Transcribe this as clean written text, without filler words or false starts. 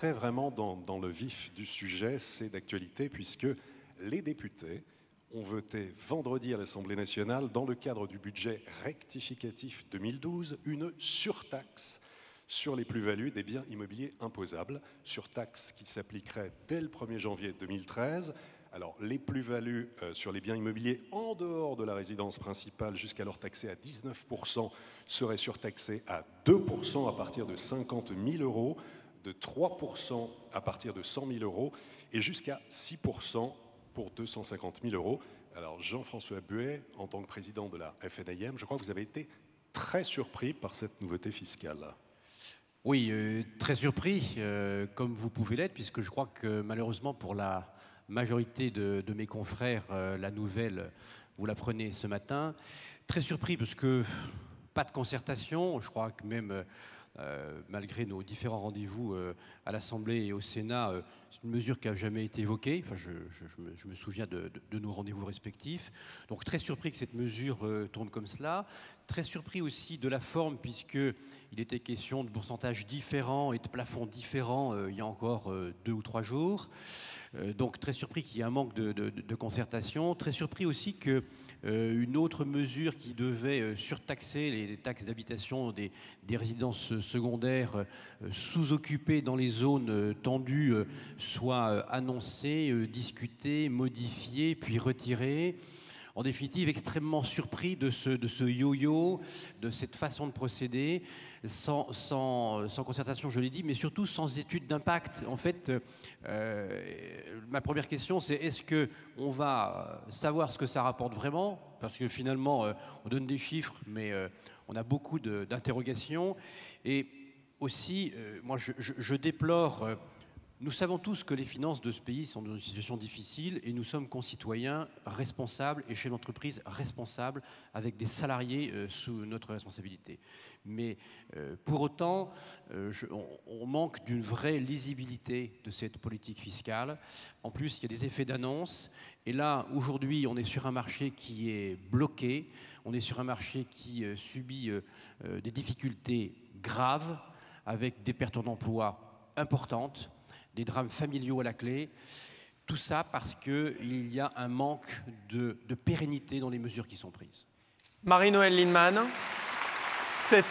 rentrait vraiment dans le vif du sujet. C'est d'actualité puisque les députés ont voté vendredi à l'Assemblée nationale, dans le cadre du budget rectificatif 2012, une surtaxe sur les plus-values des biens immobiliers imposables, surtaxe qui s'appliquerait dès le 1er janvier 2013. Alors, les plus-values sur les biens immobiliers en dehors de la résidence principale, jusqu'alors taxées à 19%, seraient surtaxées à 2% à partir de 50 000 euros, de 3% à partir de 100 000 euros et jusqu'à 6% pour 250 000 euros. Alors, Jean-François Buet, en tant que président de la FNAIM, je crois que vous avez été très surpris par cette nouveauté fiscale. Oui, très surpris, comme vous pouvez l'être, puisque je crois que malheureusement pour la majorité de mes confrères, la nouvelle, vous la prenez ce matin. Très surpris parce que pas de concertation, je crois que même malgré nos différents rendez-vous à l'Assemblée et au Sénat, c'est une mesure qui n'a jamais été évoquée. Enfin, je me souviens de nos rendez-vous respectifs. Donc très surpris que cette mesure tourne comme cela. Très surpris aussi de la forme, puisqu'il était question de pourcentages différents et de plafonds différents il y a encore 2 ou 3 jours. Donc très surpris qu'il y ait un manque de concertation. Très surpris aussi qu'une autre mesure qui devait surtaxer les taxes d'habitation des résidences secondaires sous-occupées dans les zones tendues soit annoncée, discutée, modifiée, puis retirée. En définitive, extrêmement surpris de ce yo-yo, de cette façon de procéder, sans concertation, je l'ai dit, mais surtout sans étude d'impact. En fait, ma première question, c'est est-ce qu'on va savoir ce que ça rapporte vraiment? Parce que finalement, on donne des chiffres, mais on a beaucoup d'interrogations. Et aussi, moi, je déplore... Nous savons tous que les finances de ce pays sont dans une situation difficile et nous sommes concitoyens responsables et chefs d'entreprise responsables avec des salariés sous notre responsabilité. Mais pour autant, on manque d'une vraie lisibilité de cette politique fiscale. En plus, il y a des effets d'annonce. Et là, aujourd'hui, on est sur un marché qui est bloqué. On est sur un marché qui subit des difficultés graves avec des pertes d'emploi importantes, des drames familiaux à la clé, tout ça parce qu'il y a un manque de pérennité dans les mesures qui sont prises. Marie-Noëlle Lienemann, cette